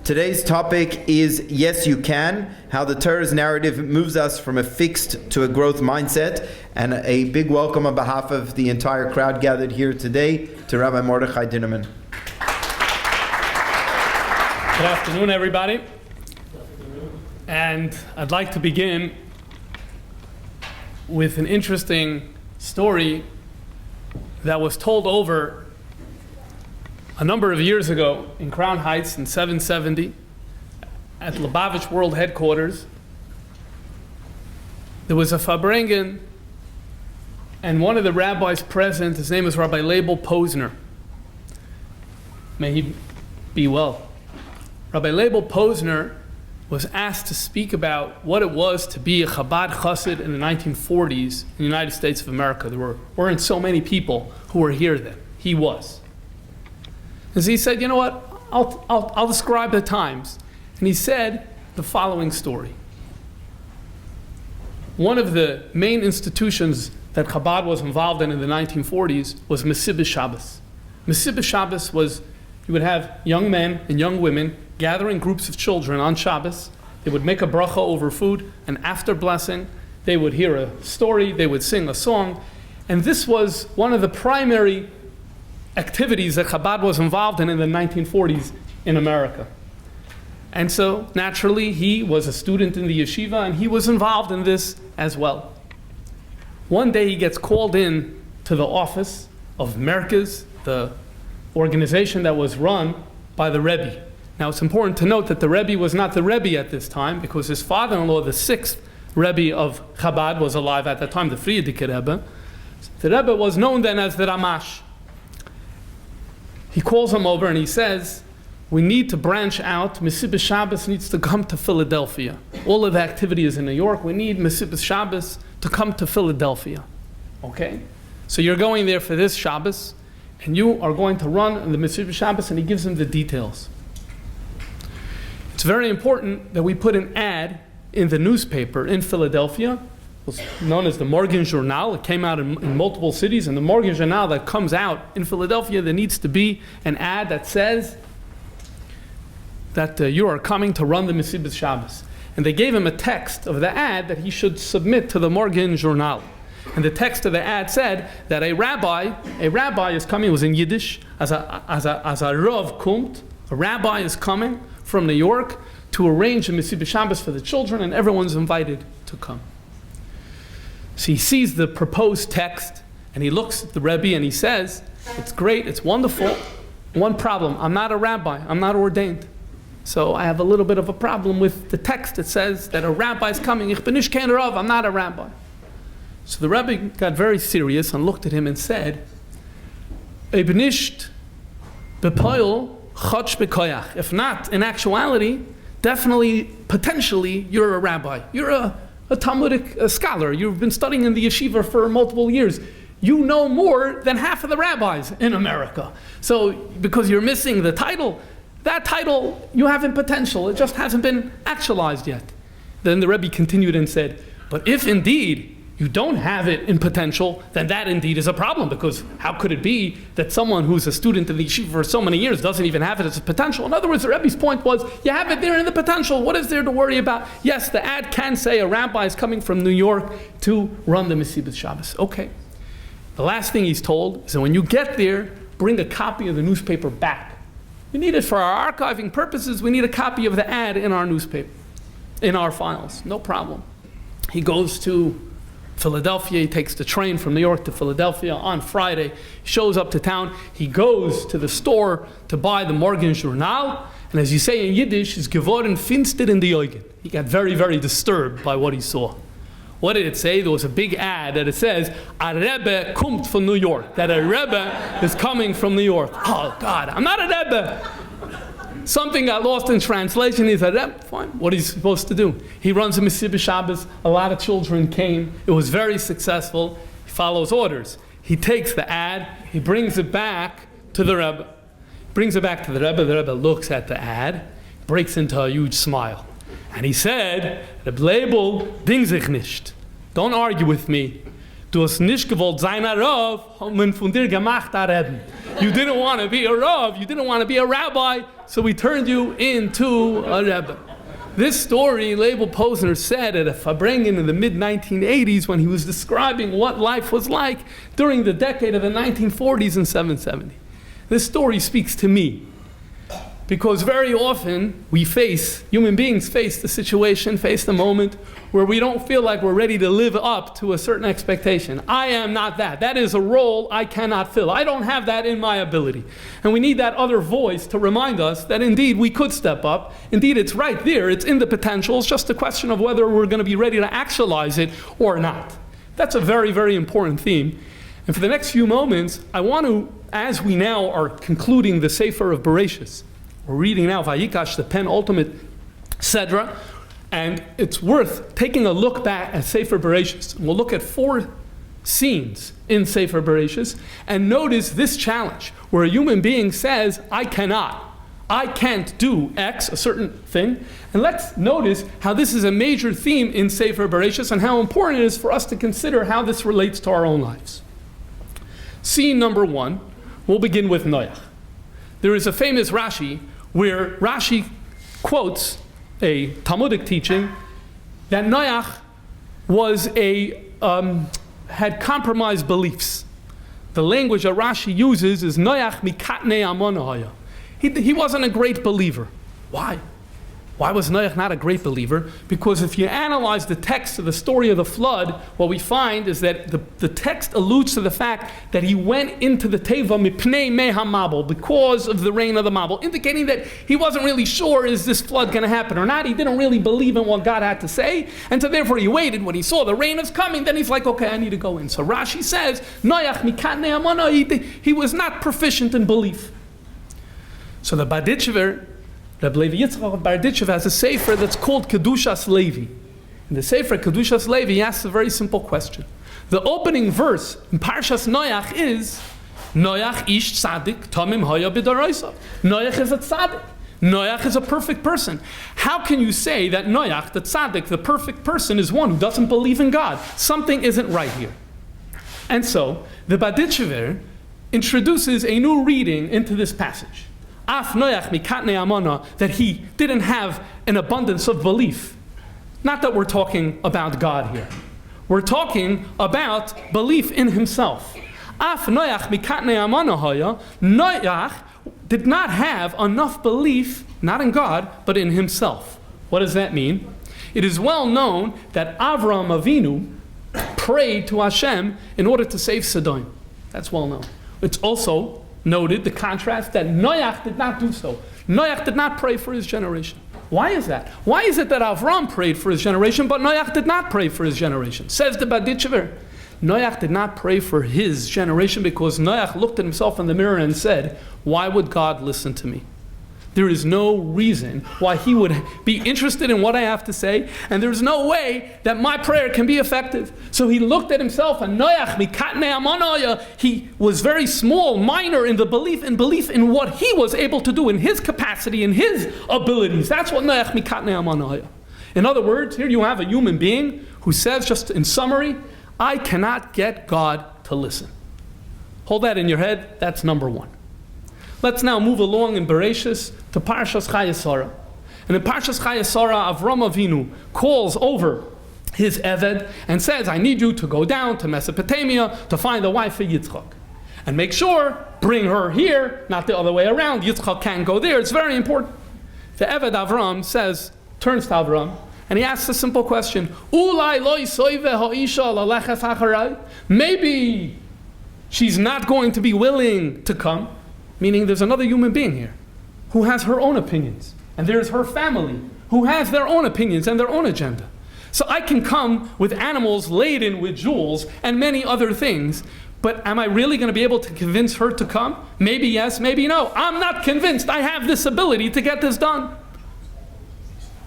Today's topic is Yes You Can, how the Torah's narrative moves us from a fixed to a growth mindset. And a big welcome on behalf of the entire crowd gathered here today to Rabbi Mordechai Dinerman. Good afternoon, everybody. And I'd like to begin with an interesting story that was told over a number of years ago in Crown Heights in 770 at Lubavitch World Headquarters. There was a Farbrengen, and one of the rabbis present, his name is Rabbi Label Posner. May he be well. Rabbi Label Posner was asked to speak about what it was to be a Chabad Chassid in the 1940s in the United States of America. There weren't so many people who were here then. He was. And so he said, you know what, I'll describe the times. And he said the following story. One of the main institutions that Chabad was involved in the 1940s was Mesibah Shabbos. Mesibah Shabbos was, you would have young men and young women gathering groups of children on Shabbos. They would make a bracha over food, and after blessing, they would hear a story, they would sing a song. And this was one of the primary activities that Chabad was involved in the 1940s in America. And so, naturally, he was a student in the yeshiva, and he was involved in this as well. One day he gets called in to the office of Merkez, the organization that was run by the Rabbi. Now, it's important to note that the Rabbi was not the Rabbi at this time, because his father-in-law, the sixth Rabbi of Chabad, was alive at that time, the Frierdiker Rebbe. The Rebbe was known then as the Ramash. He calls him over and he says, we need to branch out. Mesibah Shabbos needs to come to Philadelphia. All of the activity is in New York. We need Mesibah Shabbos to come to Philadelphia. Okay? So you're going there for this Shabbos, and you are going to run the Mesibah Shabbos, and he gives him the details. It's very important that we put an ad in the newspaper in Philadelphia. It was known as the Morgen Journal. It came out in multiple cities. And the Morgen Journal that comes out in Philadelphia, there needs to be an ad that says that you are coming to run the Mesibah Shabbos. And they gave him a text of the ad that he should submit to the Morgen Journal. And the text of the ad said that a rabbi is coming. It was in Yiddish, as a Rav kommt. A rabbi is coming from New York to arrange a Mesibah Shabbos for the children, and everyone's invited to come. So he sees the proposed text, and he looks at the Rebbe and he says, it's great, it's wonderful. One problem, I'm not a rabbi, I'm not ordained. So I have a little bit of a problem with the text that says that a rabbi is coming. Ich bin nicht kein Rav, I'm not a rabbi. So the Rebbe got very serious and looked at him and said, Ich bin nicht bepoil chotsh bekoyach. If not, in actuality, definitely, potentially, you're a rabbi. You're a Talmudic scholar. You've been studying in the yeshiva for multiple years. You know more than half of the rabbis in America. So, because you're missing the title, that title you have in potential. It just hasn't been actualized yet. Then the Rebbe continued and said, but if indeed you don't have it in potential, then that indeed is a problem, because how could it be that someone who's a student in the yeshiva for so many years doesn't even have it as a potential? In other words, the Rebbe's point was, you have it there in the potential. What is there to worry about? Yes, the ad can say a rabbi is coming from New York to run the Mesibah Shabbos. Okay. The last thing he's told is that when you get there, bring a copy of the newspaper back. We need it for our archiving purposes. We need a copy of the ad in our newspaper, in our files. No problem. He goes to Philadelphia. He takes the train from New York to Philadelphia on Friday. He shows up to town. He goes to the store to buy the Morgen Journal. And as you say in Yiddish, is geworden finster in die Augen. He got very, very disturbed by what he saw. What did it say? There was a big ad that it says, a Rebbe kommt from New York. That a Rebbe is coming from New York. Oh, God, I'm not a Rebbe. Something got lost in translation. He said, fine, what is he supposed to do? He runs a Mesibah Shabbos. A lot of children came. It was very successful. He follows orders. He takes the ad. He brings it back to the Rebbe. Brings it back to the Rebbe. The Rebbe looks at the ad, breaks into a huge smile. And he said, Reb Label, ding sich nicht. Don't argue with me. Du hast nicht gewollt sein a Rav, haben wir von dir gemacht a Rebbe. You didn't want to be a Rav, you didn't want to be a rabbi, so we turned you into a Rebbe. This story, Leibel Posner said at a Farbrengen in the mid-1980s when he was describing what life was like during the decade of the 1940s and 770. This story speaks to me because very often human beings face the situation, face the moment where we don't feel like we're ready to live up to a certain expectation. I am not that. That is a role I cannot fill. I don't have that in my ability. And we need that other voice to remind us that indeed we could step up. Indeed, it's right there. It's in the potential. It's just a question of whether we're going to be ready to actualize it or not. That's a very, very important theme. And for the next few moments, I want to, as we now are concluding the Sefer of Bereshis, we're reading now Vayikash, the penultimate Sedra, and it's worth taking a look back at Sefer Bereshis. We'll look at 4 scenes in Sefer Bereshis and notice this challenge where a human being says, I can't do X, a certain thing. And let's notice how this is a major theme in Sefer Bereshis and how important it is for us to consider how this relates to our own lives. Scene number 1, we'll begin with Noach. There is a famous Rashi where Rashi quotes a Talmudic teaching that Noach had compromised beliefs. The language that Rashi uses is Noach mikatnei amonah. He wasn't a great believer. Why? Why was Noach not a great believer? Because if you analyze the text of the story of the flood, what we find is that the text alludes to the fact that he went into the teva mipnei mei hamabel, because of the rain of the mabel, indicating that he wasn't really sure, is this flood going to happen or not? He didn't really believe in what God had to say, and so therefore he waited. When he saw the rain is coming, then he's like, okay, I need to go in. So Rashi says, Noach mikatnei amonah, he was not proficient in belief. So the Barditchever, Rabbi Levi Yitzchak of Barditchev has a sefer that's called Kedushas Levi. In the sefer Kedushas Levi, he asks a very simple question. The opening verse in Parshas Noach is, Noach ish tzaddik tamim haya b'daraisa. Noach is a tzaddik. Noach is a perfect person. How can you say that Noach, the tzaddik, the perfect person, is one who doesn't believe in God? Something isn't right here. And so, the Barditchever introduces a new reading into this passage. Af Noach mikatnei amonah, that he didn't have an abundance of belief. Not that we're talking about God here. We're talking about belief in himself. Af Noach mikatnei amonah haya, Noach did not have enough belief, not in God, but in himself. What does that mean? It is well known that Avraham Avinu prayed to Hashem in order to save Sodom. That's well known. It's also noted the contrast that Noach did not do so. Noach did not pray for his generation. Why is that? Why is it that Avram prayed for his generation, but Noach did not pray for his generation? Says the Barditchever, Noach did not pray for his generation because Noach looked at himself in the mirror and said, why would God listen to me? There is no reason why he would be interested in what I have to say, and there's no way that my prayer can be effective. So he looked at himself, and Noach mikatnei amonah, he was very small, minor in the belief in what he was able to do, in his capacity, in his abilities. That's what Noach mikatnei amonah. In other words, here you have a human being who says, just in summary, I cannot get God to listen. Hold that in your head. That's number 1. Let's now move along in Bereshis to Parshas Chayesara. And in Parshas Chayesara, Avram Avinu calls over his Eved and says, I need you to go down to Mesopotamia to find a wife for Yitzchak. And make sure, bring her here, not the other way around. Yitzchak can't go there. It's very important. The Eved Avram turns to Avram, and he asks a simple question. Maybe she's not going to be willing to come. Meaning there's another human being here who has her own opinions. And there's her family who has their own opinions and their own agenda. So I can come with animals laden with jewels and many other things, but am I really going to be able to convince her to come? Maybe yes, maybe no. I'm not convinced I have this ability to get this done.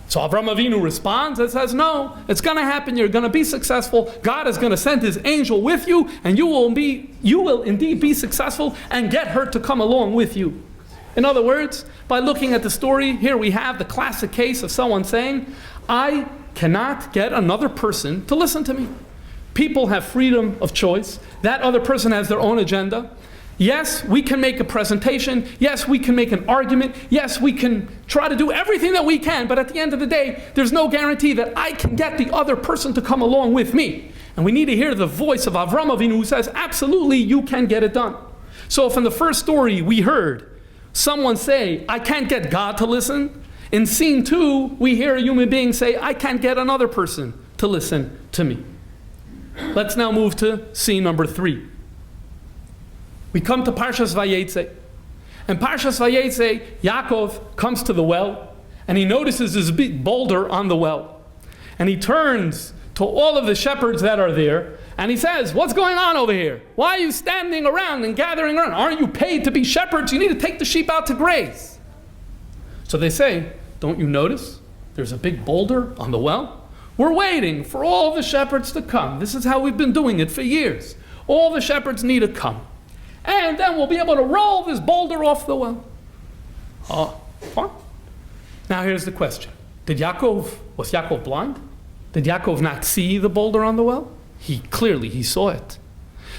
So Avram Avinu responds and says, no, it's going to happen. You're going to be successful. God is going to send his angel with you, and you will indeed be successful and get her to come along with you. In other words, by looking at the story, here we have the classic case of someone saying, I cannot get another person to listen to me. People have freedom of choice. That other person has their own agenda. Yes, we can make a presentation. Yes, we can make an argument. Yes, we can try to do everything that we can, but at the end of the day, there's no guarantee that I can get the other person to come along with me. And we need to hear the voice of Avram Avinu who says, absolutely, you can get it done. So if in the first story we heard someone say, I can't get God to listen, in scene 2, we hear a human being say, I can't get another person to listen to me. Let's now move to scene number 3. We come to Parshas Vayetze. And Parshas Vayetze, Yaakov comes to the well, and he notices this big boulder on the well. And he turns to all of the shepherds that are there, and he says, what's going on over here? Why are you standing around and gathering around? Aren't you paid to be shepherds? You need to take the sheep out to graze. So they say, don't you notice? There's a big boulder on the well. We're waiting for all the shepherds to come. This is how we've been doing it for years. All the shepherds need to come. And then we'll be able to roll this boulder off the well. Oh, fine. Now here's the question. Was Yaakov blind? Did Yaakov not see the boulder on the well? He saw it.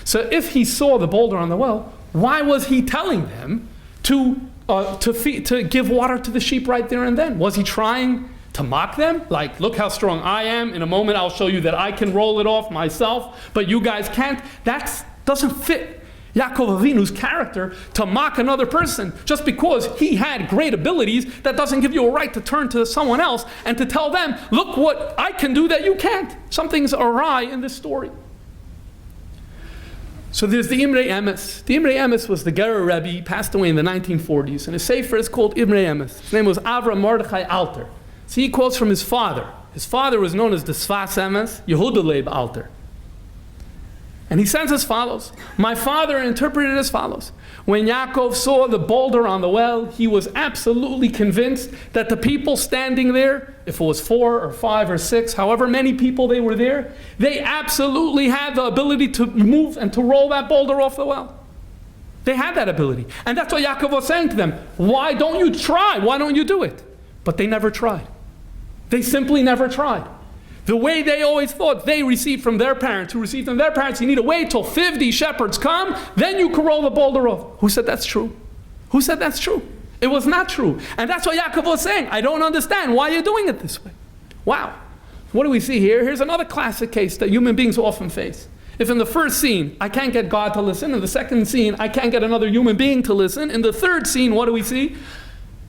So if he saw the boulder on the well, why was he telling them to give water to the sheep right there and then? Was he trying to mock them? Like, look how strong I am. In a moment I'll show you that I can roll it off myself, but you guys can't. That doesn't fit Yaakov Avinu's character to mock another person just because he had great abilities. That doesn't give you a right to turn to someone else and to tell them, look what I can do that you can't. Something's awry in this story. So there's the Imrei Emes. The Imrei Emes was the Gerer Rabbi. He passed away in the 1940s. And his sefer is called Imrei Emes. His name was Avram Mordechai Alter. So he quotes from his father. His father was known as the Sfas Emes, Yehuda Leib Alter. And he says as follows. My father interpreted as follows. When Yaakov saw the boulder on the well, he was absolutely convinced that the people standing there, if it was 4 or 5 or 6, however many people they were there, they absolutely had the ability to move and to roll that boulder off the well. They had that ability. And that's what Yaakov was saying to them. Why don't you try? Why don't you do it? But they never tried. They simply never tried. The way they always thought they received from their parents, who received from their parents, you need to wait till 50 shepherds come, then you can roll the boulder off. Who said that's true? Who said that's true? It was not true. And that's what Yaakov was saying. I don't understand why you're doing it this way. Wow. What do we see here? Here's another classic case that human beings often face. If in the first scene, I can't get God to listen, in the second scene, I can't get another human being to listen, in the third scene, what do we see?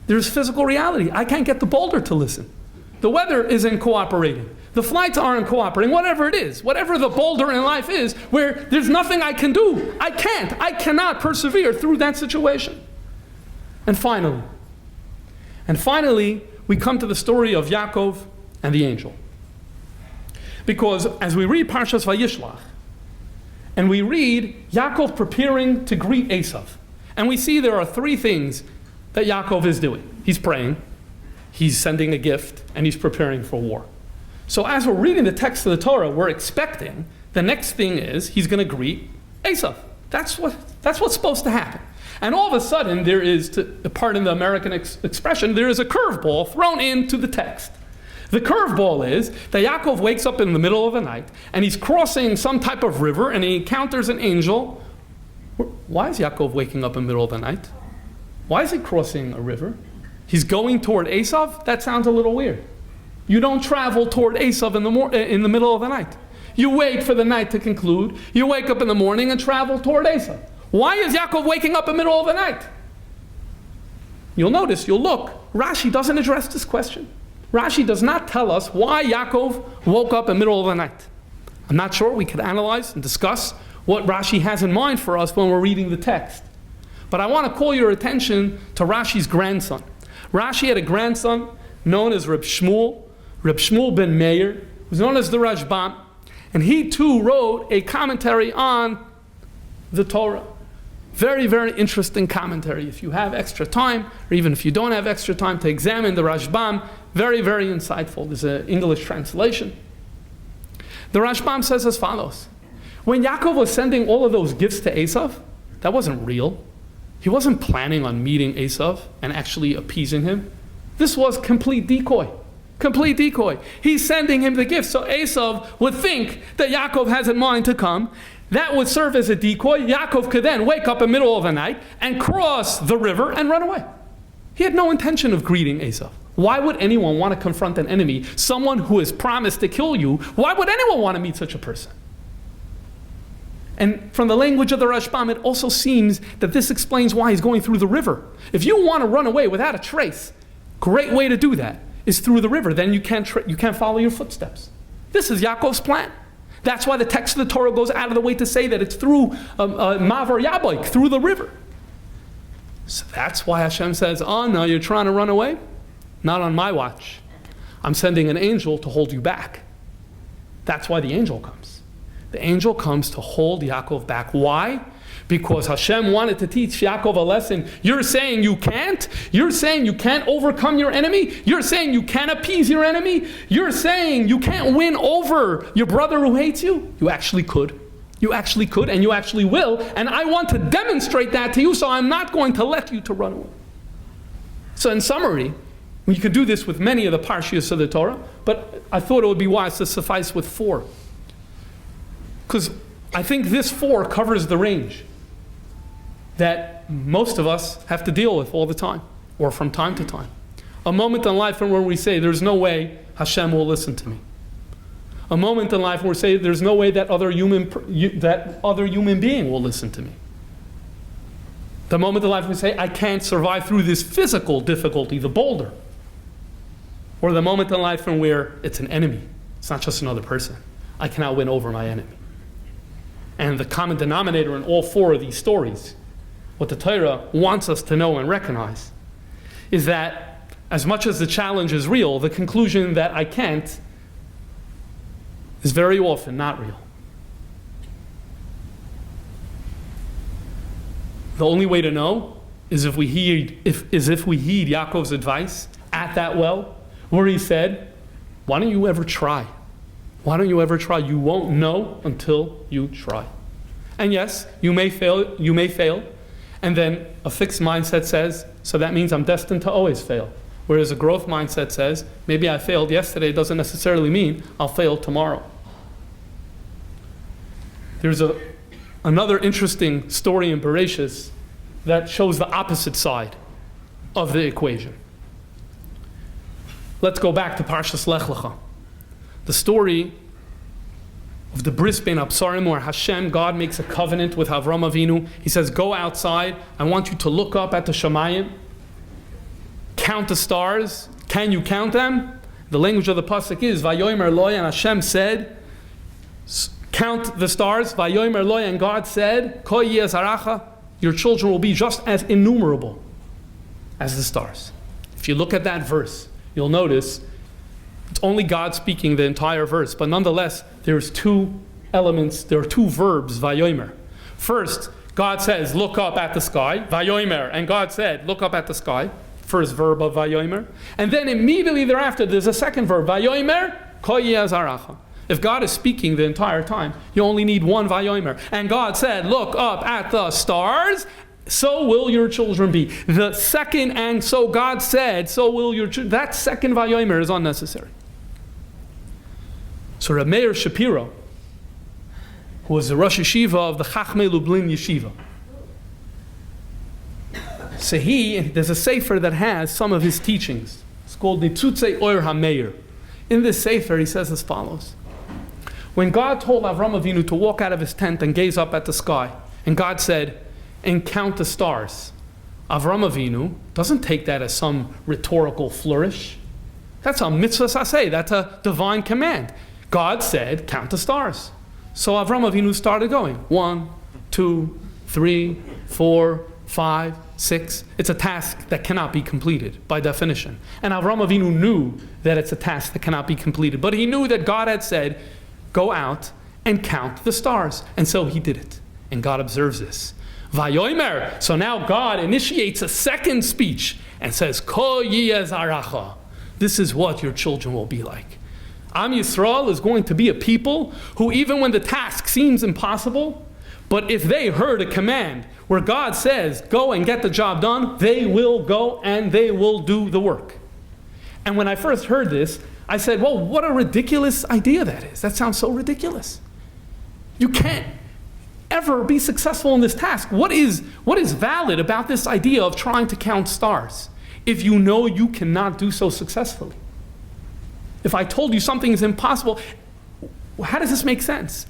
There's physical reality. I can't get the boulder to listen. The weather isn't cooperating. The flights aren't cooperating, whatever it is, whatever the boulder in life is, where there's nothing I can do. I cannot persevere through that situation. And finally, we come to the story of Yaakov and the angel. Because as we read Parshas Vayishlach, and we read Yaakov preparing to greet Esav, and we see there are 3 things that Yaakov is doing. He's praying, he's sending a gift, and he's preparing for war. So as we're reading the text of the Torah, we're expecting the next thing is he's going to greet Esav. That's what's supposed to happen. And all of a sudden there is, pardon the American expression, there is a curveball thrown into the text. The curveball is that Yaakov wakes up in the middle of the night and he's crossing some type of river and he encounters an angel. Why is Yaakov waking up in the middle of the night? Why is he crossing a river? He's going toward Esav? That sounds a little weird. You don't travel toward Esav in the middle of the night. You wait for the night to conclude. You wake up in the morning and travel toward Esav. Why is Yaakov waking up in the middle of the night? You'll notice, you'll look, Rashi doesn't address this question. Rashi does not tell us why Yaakov woke up in the middle of the night. I'm not sure. We could analyze and discuss what Rashi has in mind for us when we're reading the text. But I want to call your attention to Rashi's grandson. Rashi had a grandson known as Reb Shmuel ben Meir, who's known as the Rashbam, and he too wrote a commentary on the Torah. Very, very interesting commentary. If you have extra time, or even if you don't have extra time to examine the Rashbam, very, very insightful. There's an English translation. The Rashbam says as follows. When Yaakov was sending all of those gifts to Esav, that wasn't real. He wasn't planning on meeting Esav and actually appeasing him. This was complete decoy. Complete decoy. He's sending him the gift. So Esav would think that Yaakov has in mind to come. That would serve as a decoy. Yaakov could then wake up in the middle of the night and cross the river and run away. He had no intention of greeting Esav. Why would anyone want to confront an enemy, someone who has promised to kill you? Why would anyone want to meet such a person? And from the language of the Rashbam, it also seems that this explains why he's going through the river. If you want to run away without a trace, great way to do that is through the river. Then you can't follow your footsteps. This is Yaakov's plan. That's why the text of the Torah goes out of the way to say that it's through Mavar Yaboik, through the river. So that's why Hashem says, oh no, you're trying to run away? Not on my watch. I'm sending an angel to hold you back. That's why the angel comes. The angel comes to hold Yaakov back. Why? Because Hashem wanted to teach Yaakov a lesson. You're saying you can't? You're saying you can't overcome your enemy? You're saying you can't appease your enemy? You're saying you can't win over your brother who hates you? You actually could. You actually could, and you actually will. And I want to demonstrate that to you, so I'm not going to let you to run away. So in summary, you can do this with many of the parshias of the Torah, but I thought it would be wise to suffice with 4. Because I think this 4 covers the range that most of us have to deal with all the time, or from time to time. A moment in life when we say, there's no way Hashem will listen to me. A moment in life where we say, there's no way that other human being will listen to me. The moment in life we say, I can't survive through this physical difficulty, the boulder. Or the moment in life when it's an enemy. It's not just another person. I cannot win over my enemy. And the common denominator in all 4 of these stories, what the Torah wants us to know and recognize, is that as much as the challenge is real, the conclusion that I can't is very often not real. The only way to know is if we heed Yaakov's advice at that well, where he said, why don't you ever try? Why don't you ever try? You won't know until you try. And yes, you may fail, and then a fixed mindset says, so that means I'm destined to always fail. Whereas a growth mindset says, maybe I failed yesterday, doesn't necessarily mean I'll fail tomorrow. There's another interesting story in Bereshis that shows the opposite side of the equation. Let's go back to Parshas Lech Lecha. The story of the bris ben Absarim, where Hashem, God, makes a covenant with Avram Avinu. He says, go outside. I want you to look up at the Shamayim. Count the stars. Can you count them? The language of the pasuk is, Vayomer Loi, and Hashem said, count the stars. Vayomer Loi, and God said, Ko yeh zaracha, your children will be just as innumerable as the stars. If you look at that verse, you'll notice it's only God speaking the entire verse, but nonetheless, there's 2 elements, there are 2 verbs, vayomer. First, God says, look up at the sky, vayomer, and God said, look up at the sky, first verb of vayomer. And then immediately thereafter, there's a second verb, vayomer, ko yeh zaracha. If God is speaking the entire time, you only need one vayomer. And God said, look up at the stars, so will your children be. The second, and so God said, so will your children. That second vayomer is unnecessary. So Reb Meir Shapiro, who was the Rosh Yeshiva of the Chachmei Lublin Yeshiva, so there's a sefer that has some of his teachings. It's called Nitzutzei Oyer HaMeir. In this sefer, he says as follows. When God told Avram Avinu to walk out of his tent and gaze up at the sky, and God said, and count the stars, Avram Avinu doesn't take that as some rhetorical flourish. That's a mitzvah saseh. That's a divine command. God said, count the stars. So Avram Avinu started going. 1, 2, 3, 4, 5, 6. It's a task that cannot be completed by definition. And Avram Avinu knew that it's a task that cannot be completed. But he knew that God had said, go out and count the stars. And so he did it. And God observes this. Vayomer. So now God initiates a second speech and says, Ko yeh zaracha. This is what your children will be like. Am Yisrael is going to be a people who, even when the task seems impossible, but if they heard a command where God says, go and get the job done, they will go and they will do the work. And when I first heard this, I said, well, what a ridiculous idea that is. That sounds so ridiculous. You can't ever be successful in this task. What is valid about this idea of trying to count stars if you know you cannot do so successfully? If I told you something is impossible, how does this make sense?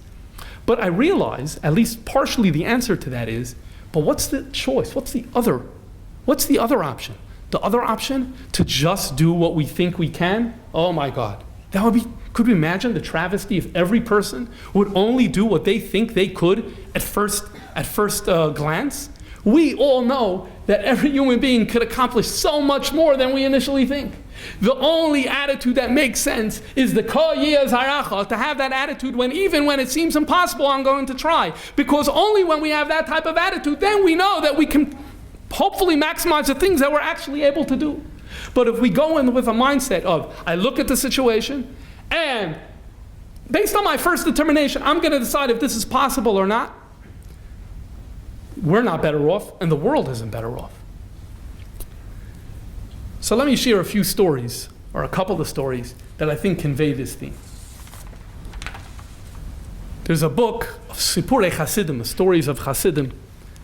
But I realize, at least partially the answer to that is, but what's the choice? What's the other option? The other option, to just do what we think we can? Oh my God. That would be, could we imagine the travesty if every person would only do what they think they could at first glance? We all know that every human being could accomplish so much more than we initially think. The only attitude that makes sense is the kol yeh zaracha, to have that attitude even when it seems impossible, I'm going to try. Because only when we have that type of attitude, then we know that we can hopefully maximize the things that we're actually able to do. But if we go in with a mindset of, I look at the situation, and based on my first determination, I'm going to decide if this is possible or not, we're not better off, and the world isn't better off. So let me share a few stories, or a couple of stories, that I think convey this theme. There's a book of Sipurei Hasidim, stories of Hasidim,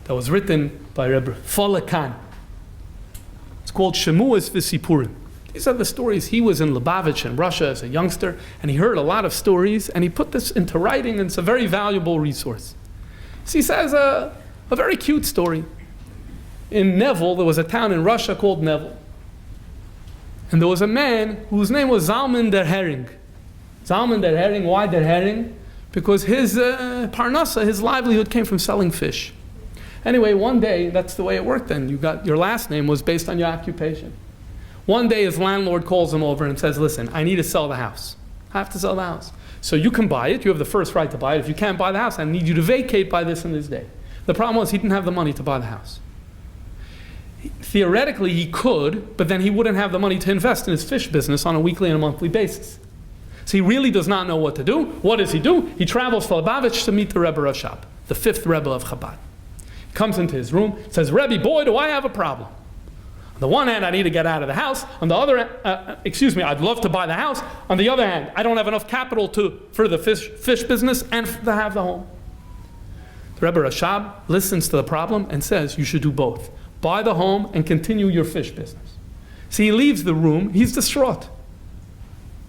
that was written by Rabbi Folakan. It's called Shemuas V'Sipurim. These are the stories. He was in Lubavitch in Russia as a youngster, and he heard a lot of stories, and he put this into writing, and it's a very valuable resource. So he says a very cute story. In Nevel, there was a town in Russia called Nevel. And there was a man whose name was Zalman der Hering. Zalman der Hering, why der Hering? Because his parnasa, his livelihood, came from selling fish. Anyway, one day, that's the way it worked then. You got, your last name was based on your occupation. One day his landlord calls him over and says, listen, I need to sell the house. I have to sell the house. So you can buy it, you have the first right to buy it. If you can't buy the house, I need you to vacate by this and this day. The problem was he didn't have the money to buy the house. Theoretically he could, but then he wouldn't have the money to invest in his fish business on a weekly and a monthly basis. So he really does not know what to do. What does he do? He travels to Lubavitch to meet the Rebbe Rashab, the 5th Rebbe of Chabad. He comes into his room, says, Rebbe, boy, do I have a problem. On the one hand, I need to get out of the house. On the other hand, I'd love to buy the house. On the other hand, I don't have enough capital for the fish business and to have the home. The Rebbe Rashab listens to the problem and says, you should do both. Buy the home and continue your fish business. So he leaves the room, he's distraught.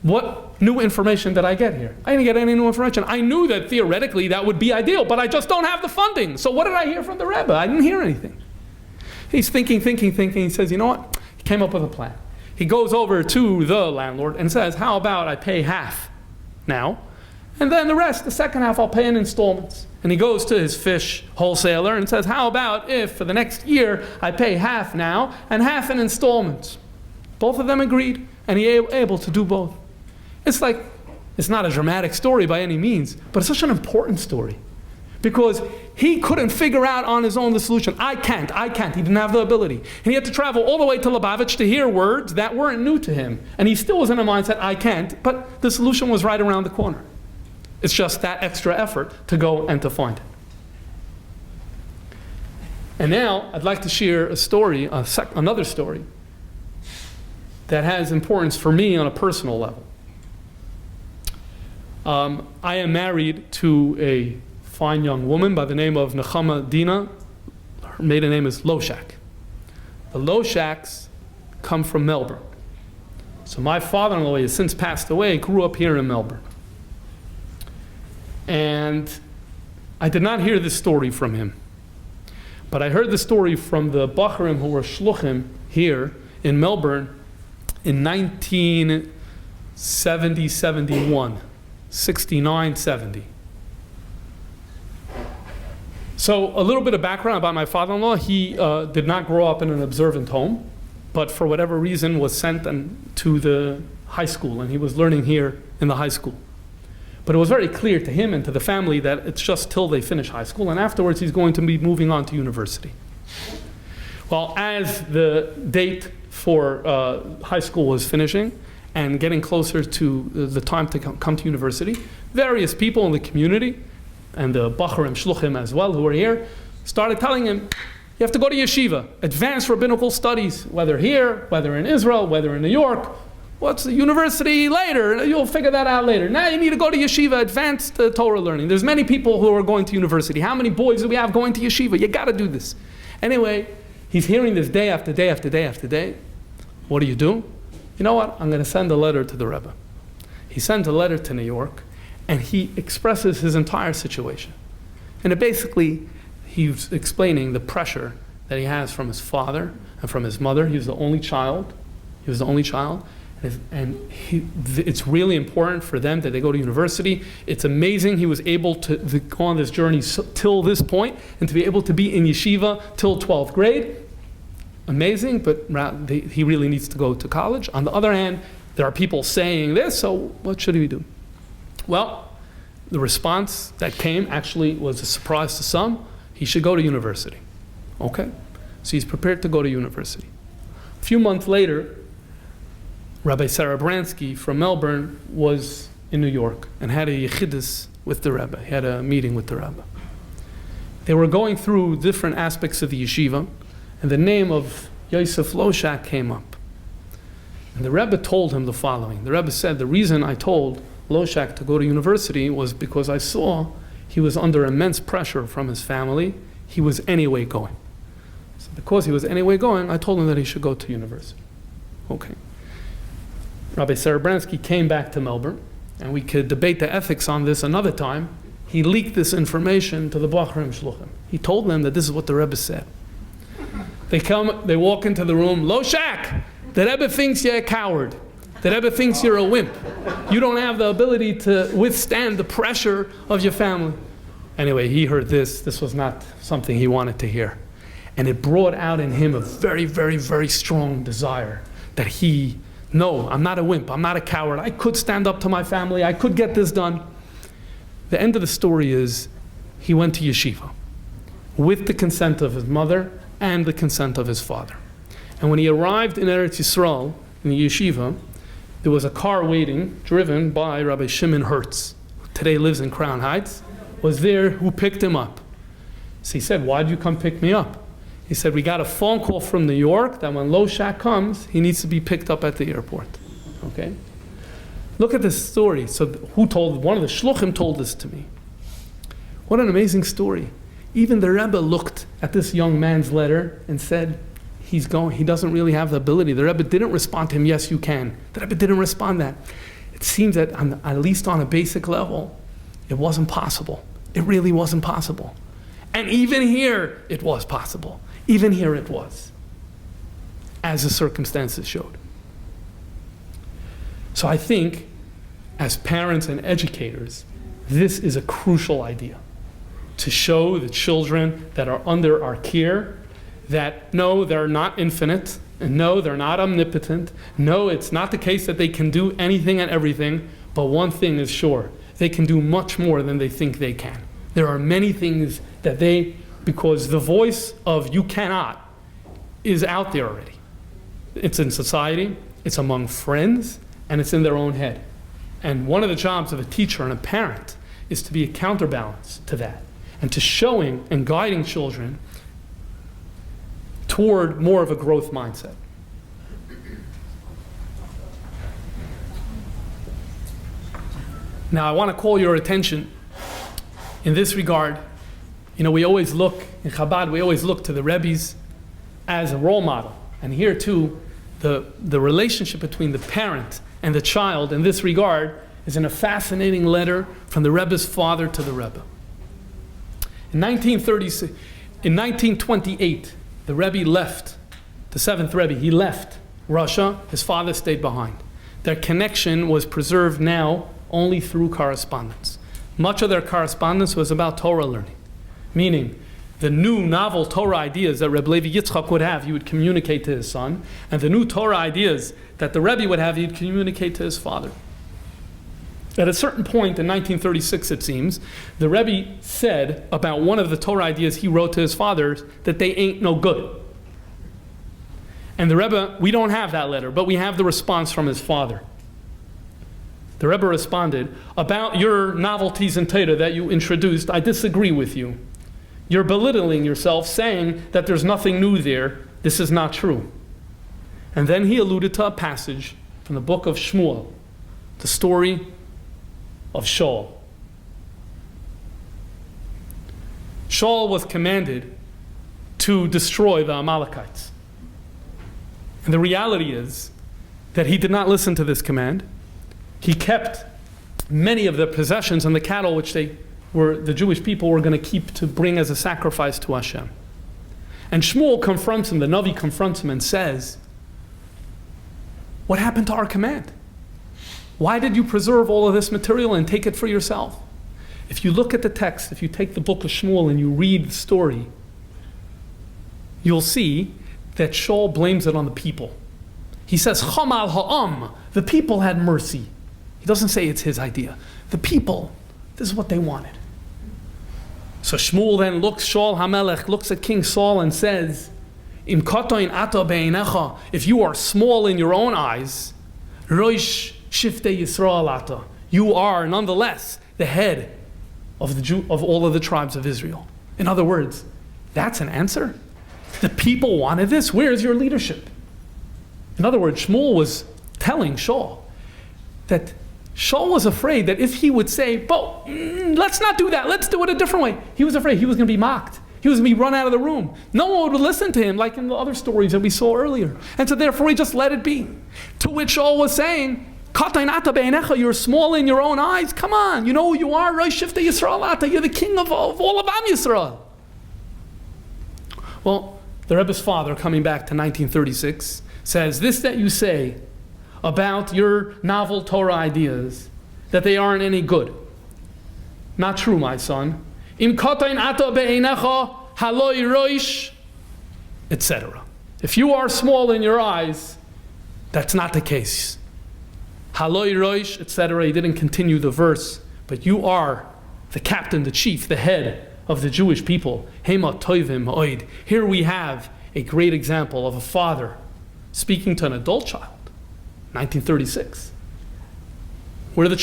What new information did I get here? I didn't get any new information. I knew that theoretically that would be ideal, but I just don't have the funding. So what did I hear from the Rebbe? I didn't hear anything. He's thinking. He says, you know what? He came up with a plan. He goes over to the landlord and says, how about I pay half now, and then the rest, the second half, I'll pay in installments. And he goes to his fish wholesaler and says, how about if for the next year I pay half now and half in installments? Both of them agreed, and he was able to do both. It's not a dramatic story by any means, but it's such an important story. Because he couldn't figure out on his own the solution. I can't. He didn't have the ability. And he had to travel all the way to Lubavitch to hear words that weren't new to him. And he still was in a mindset, I can't, but the solution was right around the corner. It's just that extra effort to go and to find it. And now I'd like to share a story, another story, that has importance for me on a personal level. I am married to a fine young woman by the name of Nechama Dina. Her maiden name is Loshak. The Loshaks come from Melbourne. So my father-in-law has since passed away, grew up here in Melbourne. And I did not hear this story from him. But I heard the story from the Bacharim who were shluchim here in Melbourne in 1970-71, 69-70. So a little bit of background about my father-in-law. He did not grow up in an observant home, but for whatever reason was sent to the high school, and he was learning here in the high school. But it was very clear to him and to the family that it's just till they finish high school, and afterwards he's going to be moving on to university. Well, as the date for high school was finishing and getting closer to the time to come to university, various people in the community, and the Bacharim Shluchim as well, who were here, started telling him, you have to go to yeshiva, advanced rabbinical studies, whether here, whether in Israel, whether in New York, What's the university later? You'll figure that out later. Now you need to go to yeshiva, advanced Torah learning. There's many people who are going to university. How many boys do we have going to yeshiva? You got to do this. Anyway, he's hearing this day after day after day after day. What do? You know what? I'm going to send a letter to the Rebbe. He sends a letter to New York, and he expresses his entire situation. And basically, he's explaining the pressure that he has from his father and from his mother. He was the only child. And it's really important for them that they go to university. It's amazing he was able to go on this journey till this point and to be able to be in yeshiva till 12th grade. Amazing, but he really needs to go to college. On the other hand, there are people saying this, so what should he do? Well, the response that came actually was a surprise to some. He should go to university. Okay, so he's prepared to go to university. A few months later, Rabbi Sarabransky from Melbourne was in New York and had a yechidus with the Rebbe. He had a meeting with the Rebbe. They were going through different aspects of the yeshiva, and the name of Yosef Loshak came up. And the Rebbe told him the following. The Rebbe said, the reason I told Loshak to go to university was because I saw he was under immense pressure from his family. He was anyway going. So because he was anyway going, I told him that he should go to university. Okay. Rabbi Sarabransky came back to Melbourne, and we could debate the ethics on this another time. He leaked this information to the Bachrim Shluchim. He told them that this is what the Rebbe said. They walk into the room, Loshak, the Rebbe thinks you're a coward. The Rebbe thinks you're a wimp. You don't have the ability to withstand the pressure of your family. Anyway, he heard this. This was not something he wanted to hear. And it brought out in him a very, very, very strong desire that no, I'm not a wimp. I'm not a coward. I could stand up to my family. I could get this done. The end of the story is he went to yeshiva with the consent of his mother and the consent of his father. And when he arrived in Eretz Yisrael, in the yeshiva, there was a car waiting, driven by Rabbi Shimon Hertz, who today lives in Crown Heights, was there, who picked him up. So he said, why'd you come pick me up? He said, we got a phone call from New York that when Loshak comes, he needs to be picked up at the airport. Okay? Look at this story. So one of the shluchim told this to me. What an amazing story. Even the Rebbe looked at this young man's letter and said, he doesn't really have the ability. The Rebbe didn't respond to him, yes, you can. The Rebbe didn't respond that. It seems that at least on a basic level, it wasn't possible. It really wasn't possible. And even here, it was possible. Even here it was, as the circumstances showed. So I think, as parents and educators, this is a crucial idea. To show the children that are under our care that no, they're not infinite, and no, they're not omnipotent. No, it's not the case that they can do anything and everything, but one thing is sure, they can do much more than they think they can. There are many things that because the voice of you cannot is out there already. It's in society, it's among friends, and it's in their own head. And one of the jobs of a teacher and a parent is to be a counterbalance to that, and to showing and guiding children toward more of a growth mindset. Now I want to call your attention in this regard. We always look, in Chabad, we always look to the Rebbes as a role model. And here too, the relationship between the parent and the child in this regard is in a fascinating letter from the Rebbe's father to the Rebbe. In 1928, the Rebbe left, the seventh Rebbe, he left Russia. His father stayed behind. Their connection was preserved now only through correspondence. Much of their correspondence was about Torah learning. Meaning, the new novel Torah ideas that Reb Levi Yitzchak would have, he would communicate to his son, and the new Torah ideas that the Rebbe would have, he'd communicate to his father. At a certain point in 1936, it seems, the Rebbe said about one of the Torah ideas he wrote to his father that they ain't no good. And the Rebbe, we don't have that letter, but we have the response from his father. The Rebbe responded, about your novelties in Torah that you introduced, I disagree with you. You're belittling yourself, saying that there's nothing new there. This is not true. And then he alluded to a passage from the book of Shmuel, the story of Shaul. Shaul was commanded to destroy the Amalekites. And the reality is that he did not listen to this command. He kept many of the possessions and the cattle which the Jewish people were going to keep to bring as a sacrifice to Hashem. And Shmuel confronts him, the Navi confronts him and says, what happened to our command? Why did you preserve all of this material and take it for yourself? If you look at the text, if you take the book of Shmuel and you read the story, you'll see that Shaul blames it on the people. He says, Chamal ha'am, the people had mercy. He doesn't say it's his idea. The people, this is what they wanted. So Shmuel then looks, Shaul HaMelech looks at King Saul and says, Im katoin ata be'einecha, if you are small in your own eyes, Roish Shiftei Yisrael ata, you are nonetheless the head of all of the tribes of Israel. In other words, that's an answer? The people wanted this. Where's your leadership? In other words, Shmuel was telling Shaul that Shaul was afraid that if he would say, but let's not do that, let's do it a different way. He was afraid he was going to be mocked. He was going to be run out of the room. No one would listen to him like in the other stories that we saw earlier. And so therefore he just let it be. To which Shaul was saying, you're small in your own eyes. Come on, you know who you are. You're the king of all of Am Yisrael. Well, the Rebbe's father, coming back to 1936, says, this that you say about your novel Torah ideas, that they aren't any good. Not true, my son. Im kotain ata be'einecha haloi roish, etc. If you are small in your eyes, that's not the case. Haloi roish, etc. He didn't continue the verse, but you are the captain, the chief, the head of the Jewish people. Hema toivim oid. Here we have a great example of a father speaking to an adult child. 1936. Where the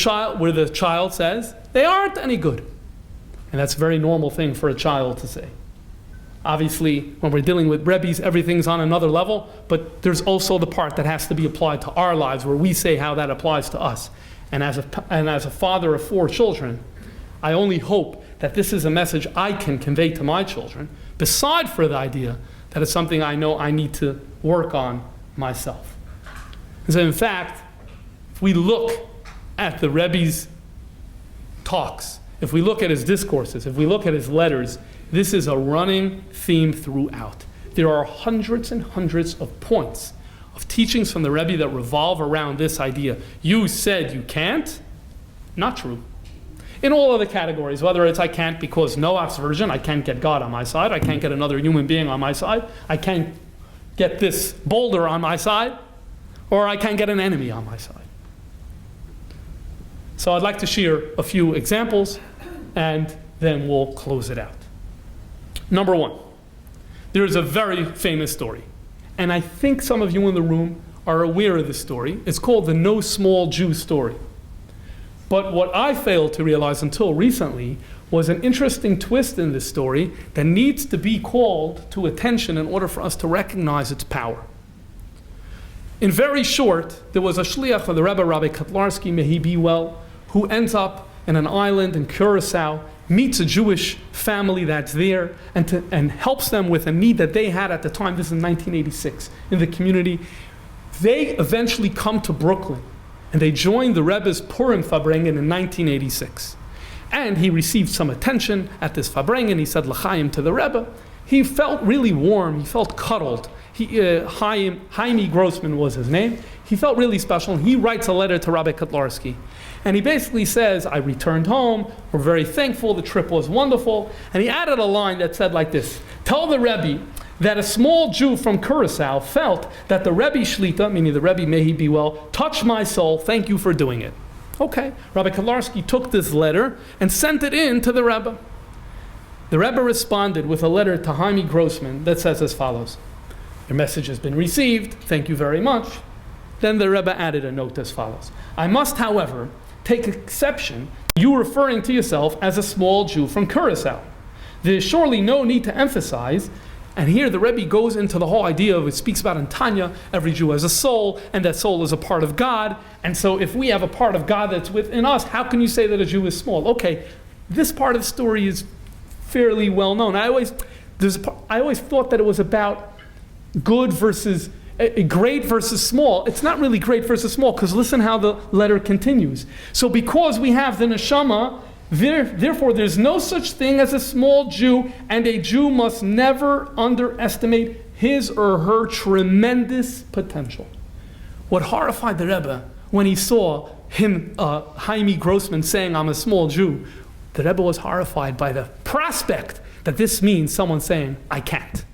child says, they aren't any good. And that's a very normal thing for a child to say. Obviously, when we're dealing with Rebbes, everything's on another level, but there's also the part that has to be applied to our lives, where we say how that applies to us. And as a father of 4 children, I only hope that this is a message I can convey to my children, beside for the idea that it's something I know I need to work on myself. And so in fact, if we look at the Rebbe's talks, if we look at his discourses, if we look at his letters, this is a running theme throughout. There are hundreds and hundreds of points of teachings from the Rebbe that revolve around this idea. You said you can't? Not true. In all other categories, whether it's I can't because Noah's version, I can't get God on my side, I can't get another human being on my side, I can't get this boulder on my side, or I can't get an enemy on my side. So I'd like to share a few examples, and then we'll close it out. Number 1, there is a very famous story, and I think some of you in the room are aware of this story. It's called the No Small Jew story. But what I failed to realize until recently was an interesting twist in this story that needs to be called to attention in order for us to recognize its power. In very short, there was a shliach of the Rebbe, Rabbi Kotlarsky, may he be well, who ends up in an island in Curacao, meets a Jewish family that's there, and helps them with a need that they had at the time. This is in 1986 in the community. They eventually come to Brooklyn, and they joined the Rebbe's Purim Farbrengen in 1986. And he received some attention at this Farbrengen. He said l'chaim to the Rebbe. He felt really warm. He felt cuddled. Jaime Grossman was his name. He felt really special. And he writes a letter to Rabbi Kotlarsky. And he basically says, I returned home. We're very thankful. The trip was wonderful. And he added a line that said like this: tell the Rebbe that a small Jew from Curacao felt that the Rebbe Shlita, meaning the Rebbe, may he be well, touched my soul. Thank you for doing it. Okay. Rabbi Kotlarsky took this letter and sent it in to the Rebbe. The Rebbe responded with a letter to Jaime Grossman that says as follows: your message has been received. Thank you very much. Then the Rebbe added a note as follows: I must, however, take exception to you referring to yourself as a small Jew from Curacao. There is surely no need to emphasize And here the Rebbe goes into the whole idea of, it speaks about in Tanya, every Jew has a soul, and that soul is a part of God. And so if we have a part of God that's within us, how can you say that a Jew is small? Okay, this part of the story is fairly well known. I always thought that it was about good versus great versus small. It's not really great versus small, because listen how the letter continues. So because we have the neshama, therefore there's no such thing as a small Jew, and a Jew must never underestimate his or her tremendous potential. What horrified the Rebbe when he saw him, Chaimi Grossman, saying, I'm a small Jew, the Rebbe was horrified by the prospect that this means someone saying, I can't.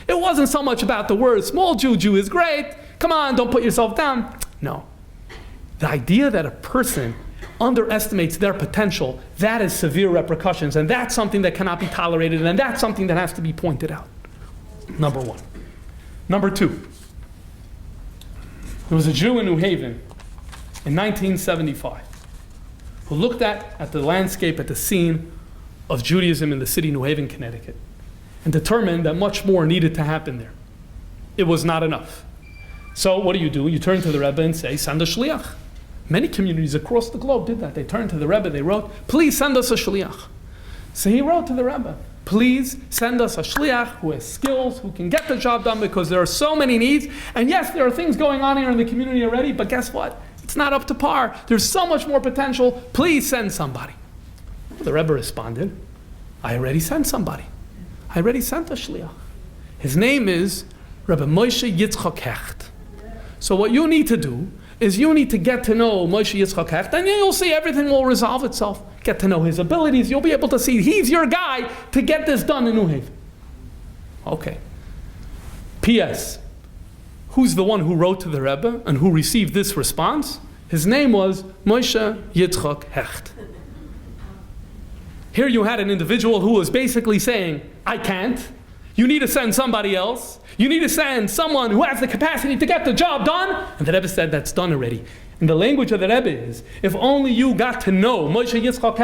It wasn't so much about the word, small Jew, Jew is great, come on, don't put yourself down. No. The idea that a person underestimates their potential, that is severe repercussions, and that's something that cannot be tolerated, and that's something that has to be pointed out. Number one. Number two. There was a Jew in New Haven in 1975 who looked at the landscape, at the scene of Judaism in the city of New Haven, Connecticut, and determined that much more needed to happen there. It was not enough. So what do? You turn to the Rebbe and say, send a shliach. Many communities across the globe did that. They turned to the Rebbe, they wrote, please send us a shliach. So he wrote to the Rebbe, please send us a shliach who has skills, who can get the job done, because there are so many needs. And yes, there are things going on here in the community already, but guess what? It's not up to par. There's so much more potential. Please send somebody. The Rebbe responded, I already sent somebody. I already sent a shliach. His name is Rabbi Moshe Yitzchak Hecht. So what you need to do is you need to get to know Moshe Yitzchak Hecht, and you'll see everything will resolve itself. Get to know his abilities. You'll be able to see he's your guy to get this done in New Haven. Okay. P.S. Who's the one who wrote to the Rebbe and who received this response? His name was Moshe Yitzchak Hecht. Here you had an individual who was basically saying, I can't. You need to send somebody else. You need to send someone who has the capacity to get the job done. And the Rebbe said, that's done already. And the language of the Rebbe is, if only you got to know Moshe Yitzchak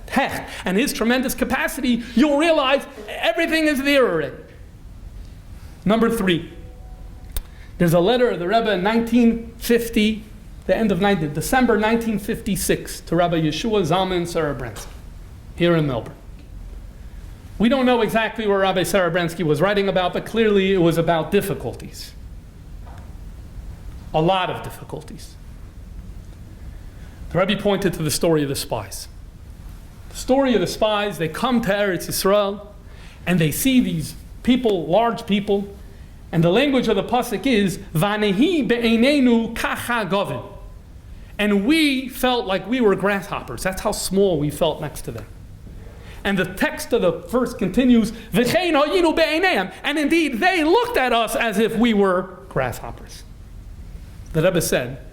Hecht and his tremendous capacity, you'll realize everything is there already. Number three. There's a letter of the Rebbe in 1950, the end of December 1956, to Rabbi Yeshua Zalman Serebrensky, here in Melbourne. We don't know exactly what Rabbi Serebrensky was writing about, but clearly it was about difficulties. A lot of difficulties. The Rebbe pointed to the story of the spies. The story of the spies, they come to Eretz Yisrael, and they see these people, large people, and the language of the pasuk is, Vanehi be'einenu kacha govin. And we felt like we were grasshoppers. That's how small we felt next to them. And the text of the verse continues, V'chein hayinu be'eineim. And indeed, they looked at us as if we were grasshoppers. The Rebbe said,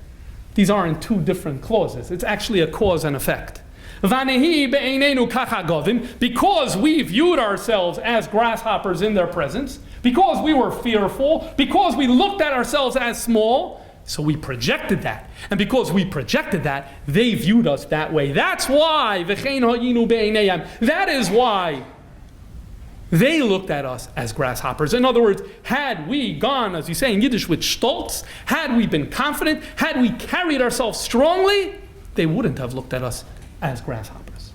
these aren't two different clauses. It's actually a cause and effect. Vanehi be'einenu kacha govin, because we viewed ourselves as grasshoppers in their presence, because we were fearful, because we looked at ourselves as small, so we projected that. And because we projected that, they viewed us that way. That's why, that is why they looked at us as grasshoppers. In other words, had we gone, as you say in Yiddish, with stolz, had we been confident, had we carried ourselves strongly, they wouldn't have looked at us as grasshoppers.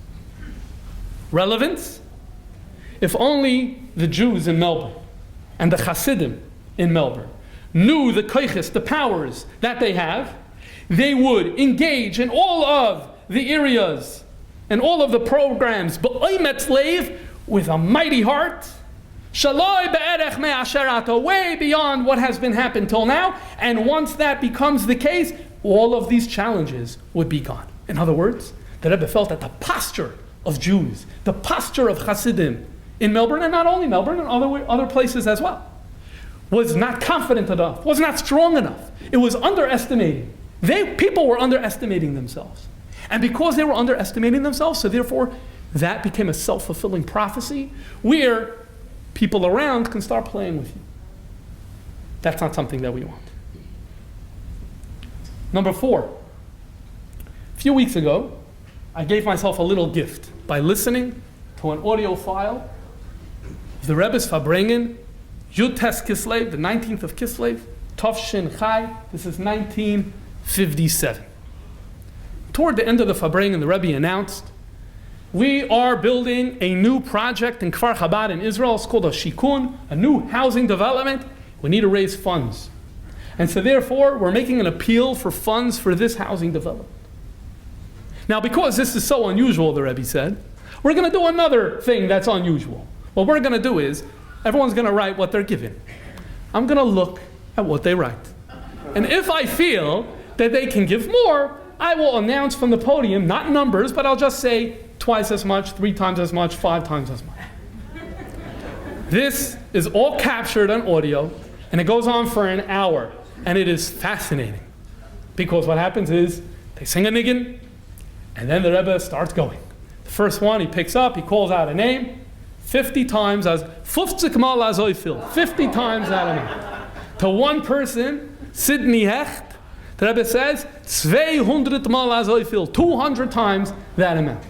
Relevance? If only the Jews in Melbourne and the Hasidim in Melbourne knew the koiches, the powers that they have, they would engage in all of the areas and all of the programs b'oimetz leiv, with a mighty heart, shaloi be'erech me'asherato, way beyond what has been happened till now. And once that becomes the case, all of these challenges would be gone. In other words, the Rebbe felt that the posture of Jews, the posture of Hasidim in Melbourne, and not only Melbourne, and other places as well, was not confident enough, was not strong enough. It was underestimating. People were underestimating themselves. And because they were underestimating themselves, so therefore that became a self-fulfilling prophecy where people around can start playing with you. That's not something that we want. Number 4. A few weeks ago, I gave myself a little gift by listening to an audio file of the Rebbe's Farbrengen Yud Tes Kislev, the 19th of Kislev, Tov Shin Chai. This is 1957. Toward the end of the Farbrengen, the Rebbe announced, we are building a new project in Kfar Chabad in Israel. It's called a Shikun, a new housing development. We need to raise funds. And so therefore, we're making an appeal for funds for this housing development. Now, because this is so unusual, the Rebbe said, we're going to do another thing that's unusual. What we're going to do is, everyone's going to write what they're given. I'm going to look at what they write. And if I feel that they can give more, I will announce from the podium, not numbers, but I'll just say twice as much, 3 times as much, 5 times as much. This is all captured on audio, and it goes on for an hour. And it is fascinating. Because what happens is, they sing a niggin, and then the Rebbe starts going. The first one, he picks up, he calls out a name, 50 times as 50 mal azoifil, 50 times that amount. To one person, Sidney Hecht, the Rebbe says, 200 mal azoifil, 200 times that amount.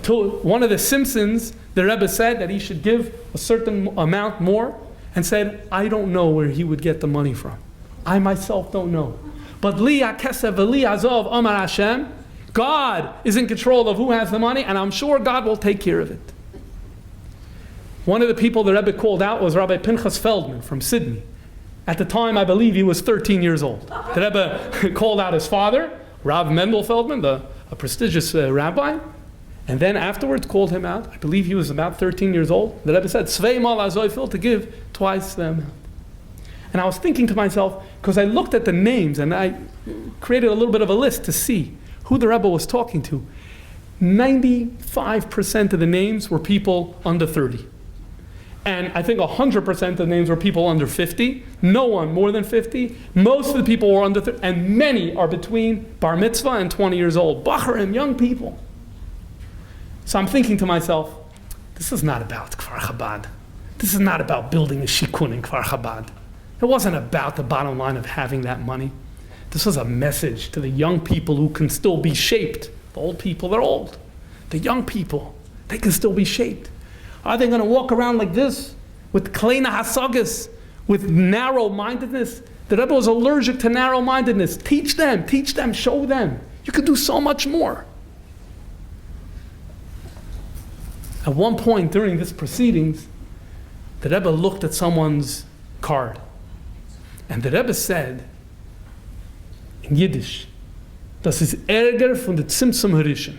To one of the Simpsons, the Rebbe said that he should give a certain amount more, and said, I don't know where he would get the money from. I myself don't know. But li hakesef v'li azov amar Hashem, God is in control of who has the money, and I'm sure God will take care of it. One of the people the Rebbe called out was Rabbi Pinchas Feldman from Sydney. At the time, I believe he was 13 years old. The Rebbe called out his father, Rav Mendel Feldman, a prestigious rabbi, and then afterwards called him out. I believe he was about 13 years old. The Rebbe said, Svei mal azoifil, to give twice the amount. And I was thinking to myself, because I looked at the names and I created a little bit of a list to see who the Rebbe was talking to. 95% of the names were people under 30. And I think 100% of the names were people under 50. No one more than 50. Most of the people were under 30. And many are between bar mitzvah and 20 years old. Bacharim, young people. So I'm thinking to myself, this is not about Kfar Chabad. This is not about building a shikun in Kfar Chabad. It wasn't about the bottom line of having that money. This was a message to the young people who can still be shaped. The old people, they're old. The young people, they can still be shaped. Are they going to walk around like this with kleina hasagas, with narrow-mindedness? The Rebbe was allergic to narrow-mindedness. Teach them, show them. You could do so much more. At one point during this proceedings, the Rebbe looked at someone's card. And the Rebbe said, in Yiddish, das ist Ärger von der Tzimtzum Harishon.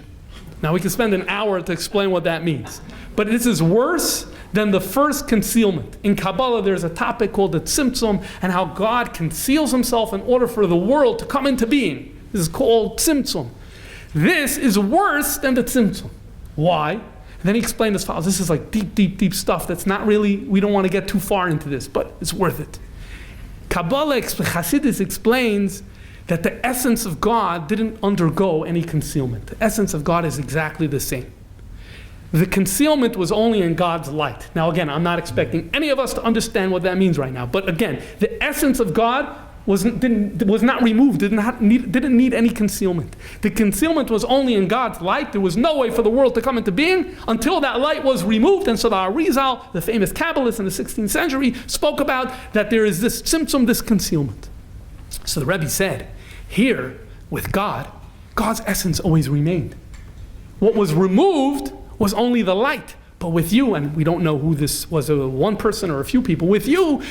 Now we can spend an hour to explain what that means. But this is worse than the first concealment. In Kabbalah there's a topic called the Tzimtzum, and how God conceals himself in order for the world to come into being. This is called Tzimtzum. This is worse than the Tzimtzum. Why? And then he explained as follows. This is like deep stuff that's not really, we don't want to get too far into this, but it's worth it. Kabbalah, Hasidus explains that the essence of God didn't undergo any concealment. The essence of God is exactly the same. The concealment was only in God's light. Now again, I'm not expecting any of us to understand what that means right now, but again, the essence of God was not removed, didn't need any concealment. The concealment was only in God's light. There was no way for the world to come into being until that light was removed. And so the Arizal, the famous Kabbalist in the 16th century, spoke about that there is this tzimtzum, this concealment. So the Rebbe said, here, with God, God's essence always remained. What was removed was only the light. But with you, and we don't know who this was, one person or a few people, with you,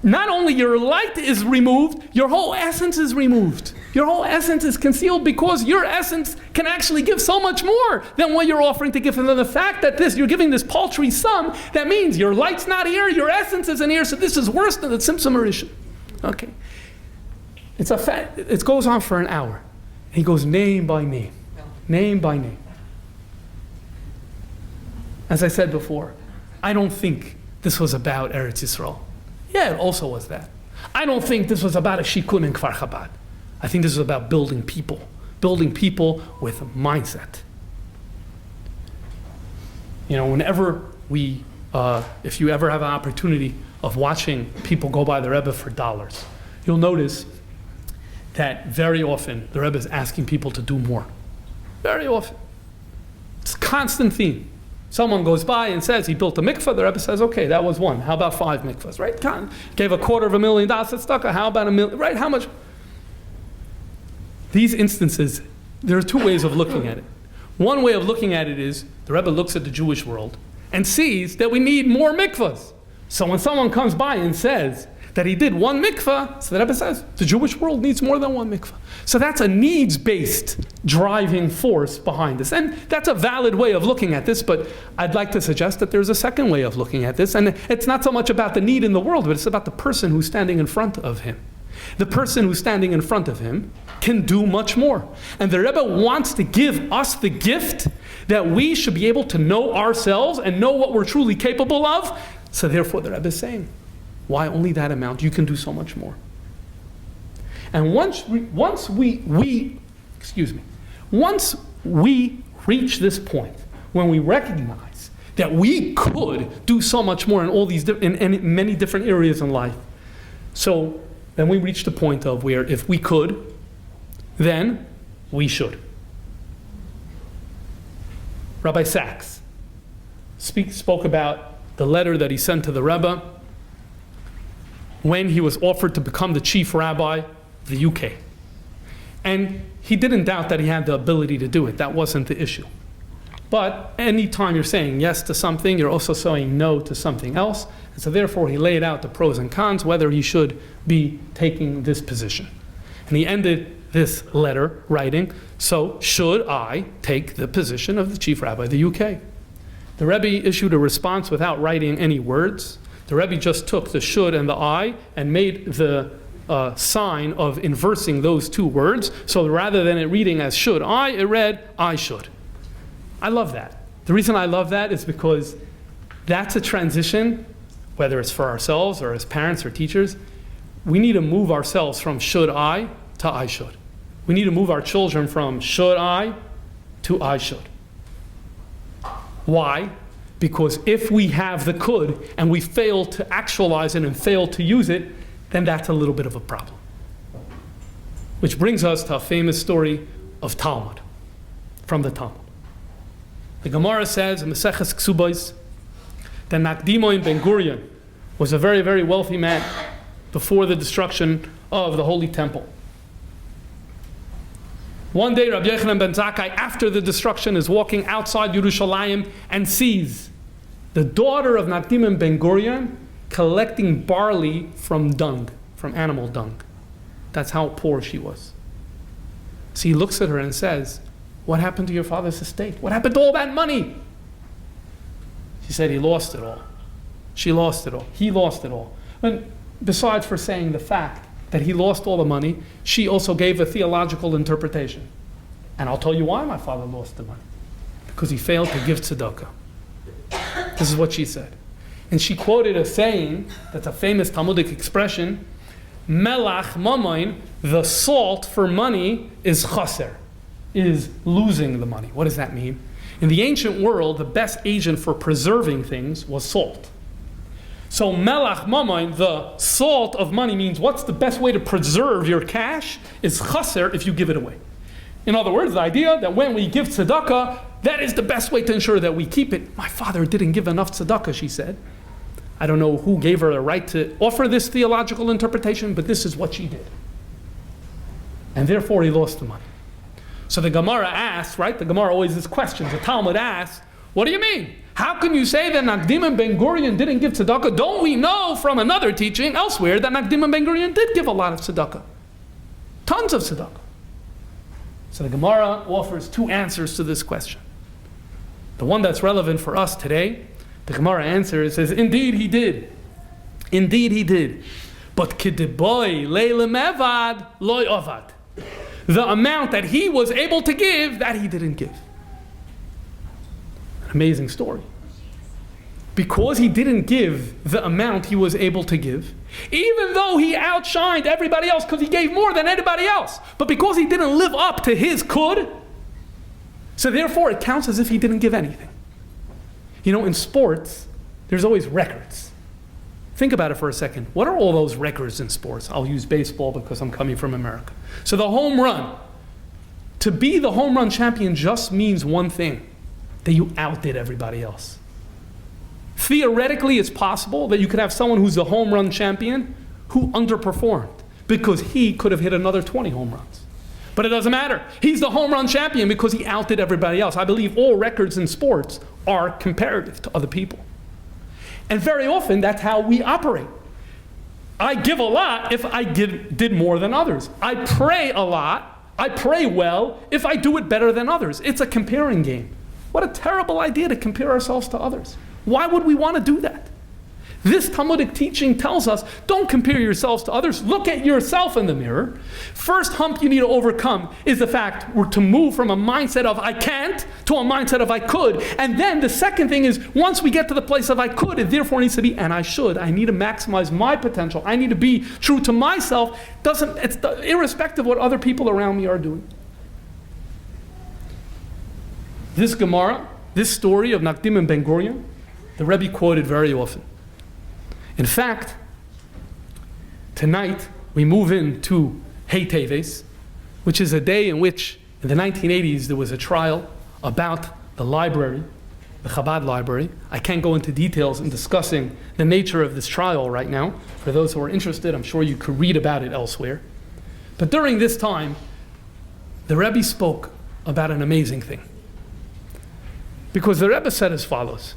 not only your light is removed, your whole essence is removed. Your whole essence is concealed because your essence can actually give so much more than what you're offering to give. And then the fact that you're giving this paltry sum, that means your light's not here, your essence isn't here, so this is worse than the Tzimtzum Harishon. Okay. It goes on for an hour. He goes name by name. Name by name. As I said before, I don't think this was about Eretz Yisrael. Yeah, it also was that. I don't think this was about a shikun in Kfar Chabad. I think this was about building people with a mindset. You know, whenever if you ever have an opportunity of watching people go by the Rebbe for dollars, you'll notice that very often the Rebbe is asking people to do more. Very often. It's a constant theme. Someone goes by and says he built a mikveh, the Rebbe says, okay, that was one. How about 5 mikvahs, right? Gave $250,000 tzedakah, how about $1 million, right? How much? These instances, there are 2 ways of looking at it. One way of looking at it is, the Rebbe looks at the Jewish world and sees that we need more mikvahs. So when someone comes by and says that he did 1 mikvah, so the Rebbe says, the Jewish world needs more than 1 mikvah. So that's a needs-based driving force behind this. And that's a valid way of looking at this, but I'd like to suggest that there's a second way of looking at this. And it's not so much about the need in the world, but it's about the person who's standing in front of him. The person who's standing in front of him can do much more. And the Rebbe wants to give us the gift that we should be able to know ourselves and know what we're truly capable of. So therefore the Rebbe is saying, why only that amount? You can do so much more. And once we reach this point, when we recognize that we could do so much more in all these in many different areas in life, so then we reach the point of where if we could, then we should. Rabbi Sachs spoke about the letter that he sent to the Rebbe when he was offered to become the chief rabbi of the UK. And he didn't doubt that he had the ability to do it. That wasn't the issue. But anytime you're saying yes to something, you're also saying no to something else. And so therefore he laid out the pros and cons, whether he should be taking this position. And he ended this letter writing, so should I take the position of the chief rabbi of the UK? The Rebbe issued a response without writing any words. The Rebbe just took the should and the I and made the sign of inversing those 2 words. So rather than it reading as should I, it read I should. I love that. The reason I love that is because that's a transition, whether it's for ourselves or as parents or teachers. We need to move ourselves from should I to I should. We need to move our children from should I to I should. Why? Because if we have the could and we fail to actualize it and fail to use it, then that's a little bit of a problem. Which brings us to a famous story of Talmud, from the Talmud. The Gemara says in Maseches Ksubos that Nakdimon Ben Gurion was a very, very wealthy man before the destruction of the Holy Temple. One day, Rabbi Yochanan ben Zakkai, after the destruction, is walking outside Yerushalayim and sees the daughter of Nakdimon Ben Gurion collecting barley from dung, from animal dung. That's how poor she was. So he looks at her and says, what happened to your father's estate? What happened to all that money? She said, he lost it all. She lost it all. He lost it all. And besides for saying the fact that he lost all the money, she also gave a theological interpretation. And I'll tell you why my father lost the money. Because he failed to give tzedakah. This is what she said. And she quoted a saying, that's a famous Talmudic expression, Melach mamoin, the salt for money is chaser, is losing the money. What does that mean? In the ancient world, the best agent for preserving things was salt. So melach mamoin, the salt of money, means what's the best way to preserve your cash is chaser if you give it away. In other words, the idea that when we give tzedakah, that is the best way to ensure that we keep it. My father didn't give enough tzedakah, she said. I don't know who gave her the right to offer this theological interpretation, but this is what she did. And therefore he lost the money. So the Gemara asks, right? The Gemara always has questions. The Talmud asks, what do you mean? How can you say that Nakdimon Ben Gurion didn't give tzedakah? Don't we know from another teaching elsewhere that Nakdimon Ben Gurion did give a lot of tzedakah? Tons of tzedakah. So the Gemara offers 2 answers to this question. The one that's relevant for us today, the Gemara answers, says, indeed he did. Indeed he did. But kideboy leilem evad loy ovad. The amount that he was able to give, that he didn't give. An amazing story. Because he didn't give the amount he was able to give, even though he outshined everybody else because he gave more than anybody else, but because he didn't live up to his could, so therefore it counts as if he didn't give anything. You know, in sports, there's always records. Think about it for a second. What are all those records in sports? I'll use baseball because I'm coming from America. So the home run. To be the home run champion just means one thing. that you outdid everybody else. Theoretically, it's possible that you could have someone who's a home run champion who underperformed because he could have hit another 20 home runs. But it doesn't matter. He's the home run champion because he outdid everybody else. I believe all records in sports are comparative to other people. And very often, that's how we operate. I give a lot if I did more than others. I pray a lot. I pray well if I do it better than others. It's a comparing game. What a terrible idea to compare ourselves to others. Why would we want to do that? This Talmudic teaching tells us, don't compare yourselves to others. Look at yourself in the mirror. First hump you need to overcome is the fact we're to move from a mindset of I can't to a mindset of I could. And then the second thing is, once we get to the place of I could, it therefore needs to be and I should. I need to maximize my potential. I need to be true to myself. It's irrespective of what other people around me are doing. This Gemara, this story of Nakdim and Ben Gurion, the Rebbe quoted very often. In fact, tonight we move into Hey Teves, which is a day in which, in the 1980s, there was a trial about the library, the Chabad library. I can't go into details in discussing the nature of this trial right now. For those who are interested, I'm sure you could read about it elsewhere. But during this time, the Rebbe spoke about an amazing thing. Because the Rebbe said as follows.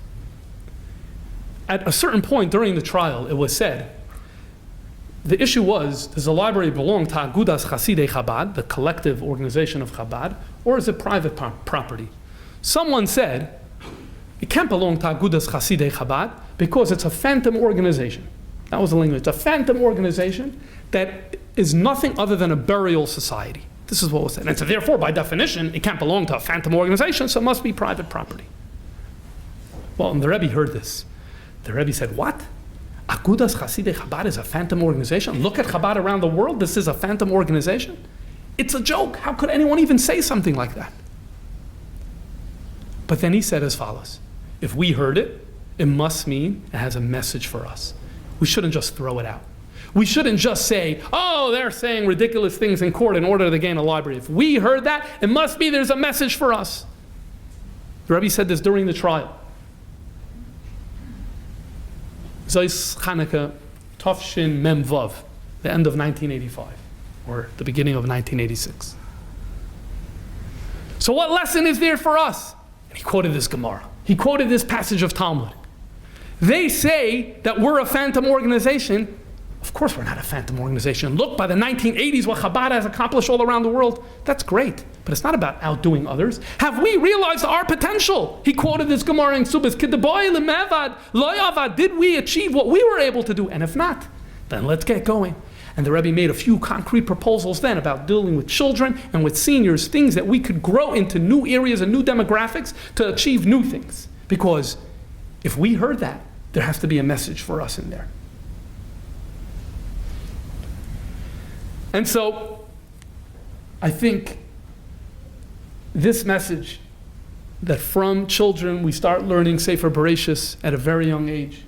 At a certain point during the trial, it was said, the issue was, does the library belong to Agudas Chasidei Chabad, the collective organization of Chabad, or is it private property? Someone said, it can't belong to Agudas Chasidei Chabad because it's a phantom organization. That was the language. It's a phantom organization that is nothing other than a burial society. This is what was said. And so therefore, by definition, it can't belong to a phantom organization, so it must be private property. Well, and the Rebbe heard this. The Rebbe said, what? Agudas Chasidei Chabad is a phantom organization? Look at Chabad around the world. This is a phantom organization? It's a joke. How could anyone even say something like that? But then he said as follows. If we heard it, it must mean it has a message for us. We shouldn't just throw it out. We shouldn't just say, oh, they're saying ridiculous things in court in order to gain a library. If we heard that, it must be there's a message for us. The Rebbe said this during the trial. Zos Chanukah, Tafshin Mem Vav, the end of 1985, or the beginning of 1986. So what lesson is there for us? And he quoted this Gemara. He quoted this passage of Talmud. They say that we're a phantom organization. Of course we're not a phantom organization. Look, by the 1980s, what Chabad has accomplished all around the world, that's great. But it's not about outdoing others. Have we realized our potential? He quoted this Gemara in Subas, did we achieve what we were able to do? And if not, then let's get going. And the Rebbe made a few concrete proposals then about dealing with children and with seniors, things that we could grow into new areas and new demographics to achieve new things. Because if we heard that, there has to be a message for us in there. And so, I think this message that from children we start learning Sefer Bereshis at a very young age,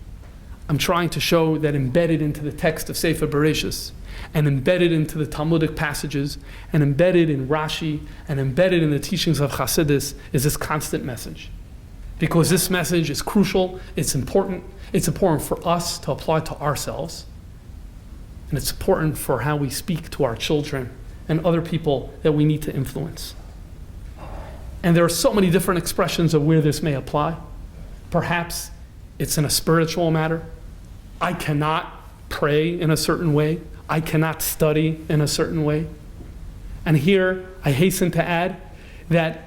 I'm trying to show that embedded into the text of Sefer Bereshis, and embedded into the Talmudic passages, and embedded in Rashi, and embedded in the teachings of Chassidus is this constant message. Because this message is crucial, it's important for us to apply to ourselves, and it's important for how we speak to our children and other people that we need to influence. And there are so many different expressions of where this may apply. Perhaps it's in a spiritual matter. I cannot pray in a certain way. I cannot study in a certain way. And here, I hasten to add that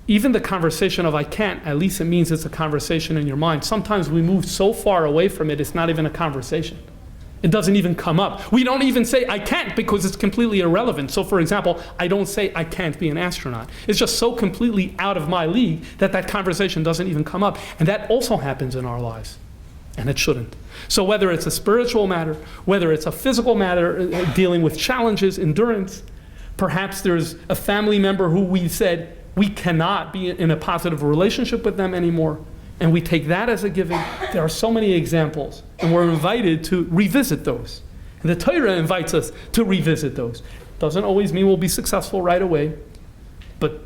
even the conversation of I can't, at least it means it's a conversation in your mind. Sometimes we move so far away from it, it's not even a conversation. It doesn't even come up. We don't even say I can't because it's completely irrelevant. So for example, I don't say I can't be an astronaut. It's just so completely out of my league that conversation doesn't even come up. And that also happens in our lives. And it shouldn't. So whether it's a spiritual matter, whether it's a physical matter, dealing with challenges, endurance, perhaps there's a family member who we said we cannot be in a positive relationship with them anymore. And we take that as a given. There are so many examples, and we're invited to revisit those. And the Torah invites us to revisit those. Doesn't always mean we'll be successful right away, but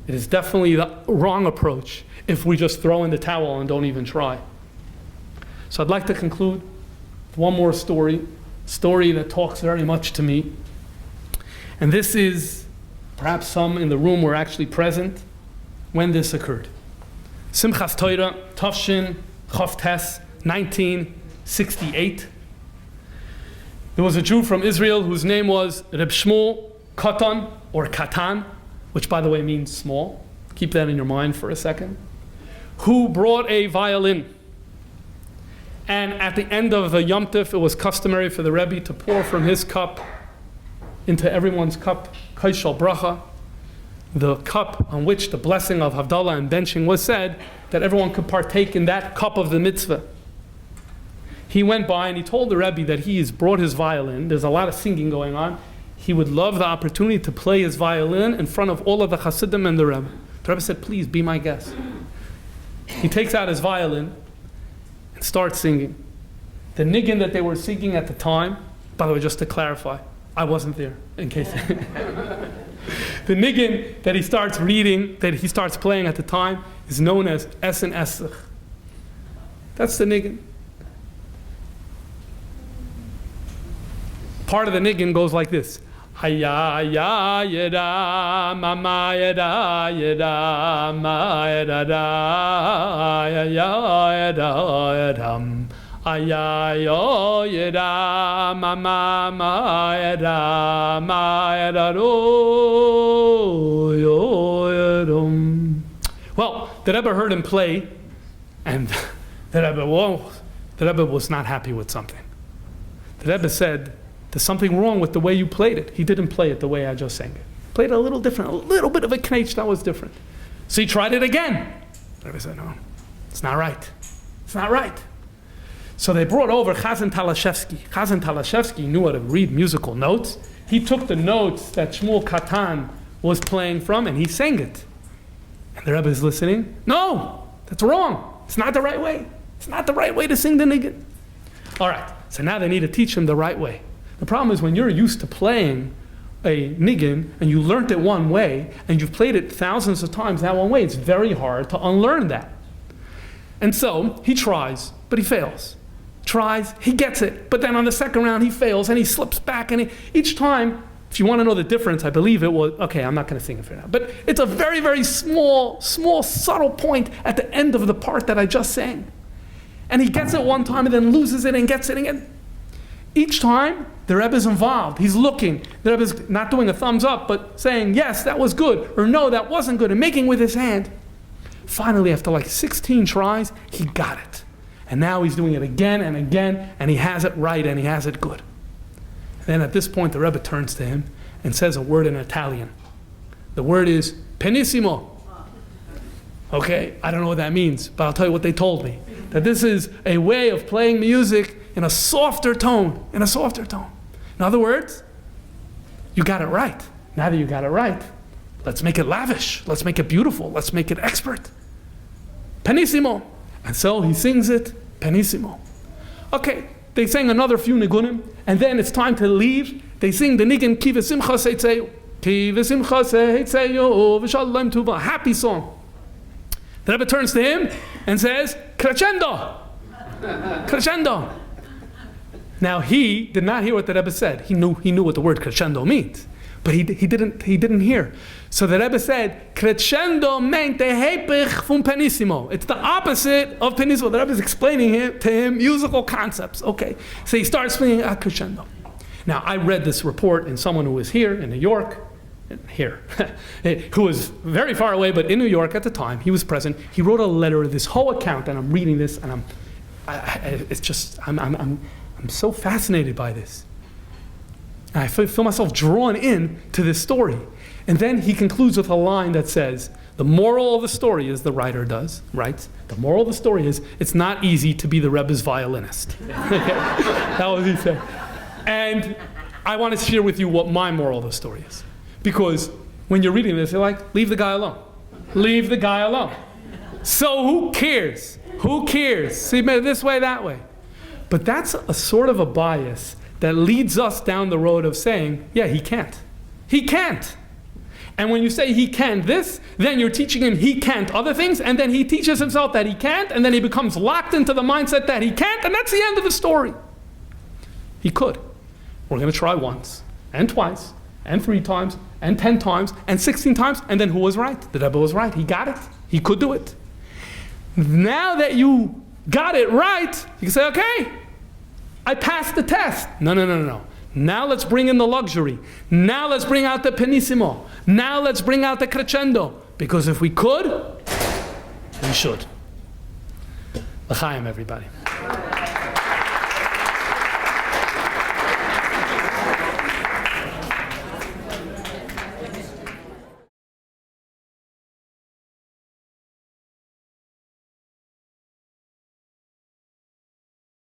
it is definitely the wrong approach if we just throw in the towel and don't even try. So I'd like to conclude with one more story that talks very much to me. And this is, perhaps some in the room were actually present when this occurred. Simchas Torah, Tafshin, Chof Tes, 1968. There was a Jew from Israel whose name was Reb Shmuel Katan, or Katan, which by the way means small. Keep that in your mind for a second. Who brought a violin. And at the end of the Yom Tov, it was customary for the Rebbe to pour from his cup into everyone's cup, Kaishal Bracha, the cup on which the blessing of Havdalah and benching was said, that everyone could partake in that cup of the mitzvah. He went by and he told the Rebbe that he has brought his violin. There's a lot of singing going on. He would love the opportunity to play his violin in front of all of the Hasidim and the Rebbe. The Rebbe said, please be my guest. He takes out his violin and starts singing. The niggin that they were singing at the time, by the way, just to clarify, I wasn't there, in case. The niggin that he starts reading, that he starts playing at the time, is known as Esen Esach. That's the niggin. Part of the niggin goes like this. Haya ya yeda mama yeda yeda ma yeda da ya yeda yedam aya yo yeda mama ma yeda do yo yedum. Well, the Rebbe heard him play, and the Rebbe was not happy with something. The Rebbe said, there's something wrong with the way you played it. He didn't play it the way I just sang it. Played it a little different, a little bit of a knetch that was different. So he tried it again. The Rebbe said, no, it's not right. It's not right. So they brought over Chazan Talashevsky. Chazan Talashevsky knew how to read musical notes. He took the notes that Shmuel Katan was playing from and he sang it. And the Rebbe is listening. No, that's wrong. It's not the right way. It's not the right way to sing the niggin. All right, so now they need to teach him the right way. The problem is when you're used to playing a niggin and you learned it one way and you've played it thousands of times that one way, it's very hard to unlearn that. And so he tries, but he fails. Tries, he gets it, but then on the second round he fails and he slips back, and each time, if you want to know the difference, I believe it was, okay, I'm not going to sing it for now, but it's a very, very small, subtle point at the end of the part that I just sang. And he gets it one time and then loses it and gets it again. Each time, the Rebbe's involved. He's looking. The Rebbe's not doing a thumbs up, but saying, yes, that was good, or no, that wasn't good, and making with his hand. Finally, after like 16 tries, he got it. And now he's doing it again and again, and he has it right, and he has it good. And then at this point, the Rebbe turns to him and says a word in Italian. The word is penissimo. Okay, I don't know what that means, but I'll tell you what they told me. That this is a way of playing music in a softer tone, In other words, you got it right. Now that you got it right, let's make it lavish. Let's make it beautiful. Let's make it expert. Penissimo. And so he sings it, penissimo. Okay, they sang another few nigunim, and then it's time to leave. They sing the nigun, ki v'simcha seitzeyu. Ki v'simcha seitzeyu v'shalom tuva. Happy song. The Rebbe turns to him and says, crescendo. Crescendo. Now he did not hear what the Rebbe said. He knew what the word crescendo means, but he didn't hear. So the Rebbe said, crescendo meint the hepech from penissimo. It's the opposite of penissimo. The Rebbe is explaining to him musical concepts. Okay, so he starts playing a crescendo. Now I read this report in someone who was here in New York, who was very far away, but in New York at the time. He was present. He wrote a letter, this whole account, and I'm reading this, and I'm so fascinated by this. I feel myself drawn in to this story. And then he concludes with a line that says, the moral of the story is, the writer does, right? The moral of the story is, it's not easy to be the Rebbe's violinist. That was what he said. And I want to share with you what my moral of the story is. Because when you're reading this, you're like, leave the guy alone. Leave the guy alone. So who cares? Who cares? See, this way, that way. But that's a sort of a bias that leads us down the road of saying, yeah, he can't. He can't. And when you say he can this, then you're teaching him he can't other things, and then he teaches himself that he can't, and then he becomes locked into the mindset that he can't, and that's the end of the story. He could. We're going to try once, and twice, and 3 times, and 10 times, and 16 times, and then who was right? The Rebbe was right. He got it. He could do it. Now that you got it right, you can say, okay, I passed the test. No. Now let's bring in the luxury. Now let's bring out the pianissimo. Now let's bring out the crescendo. Because if we could, we should. L'chaim, everybody.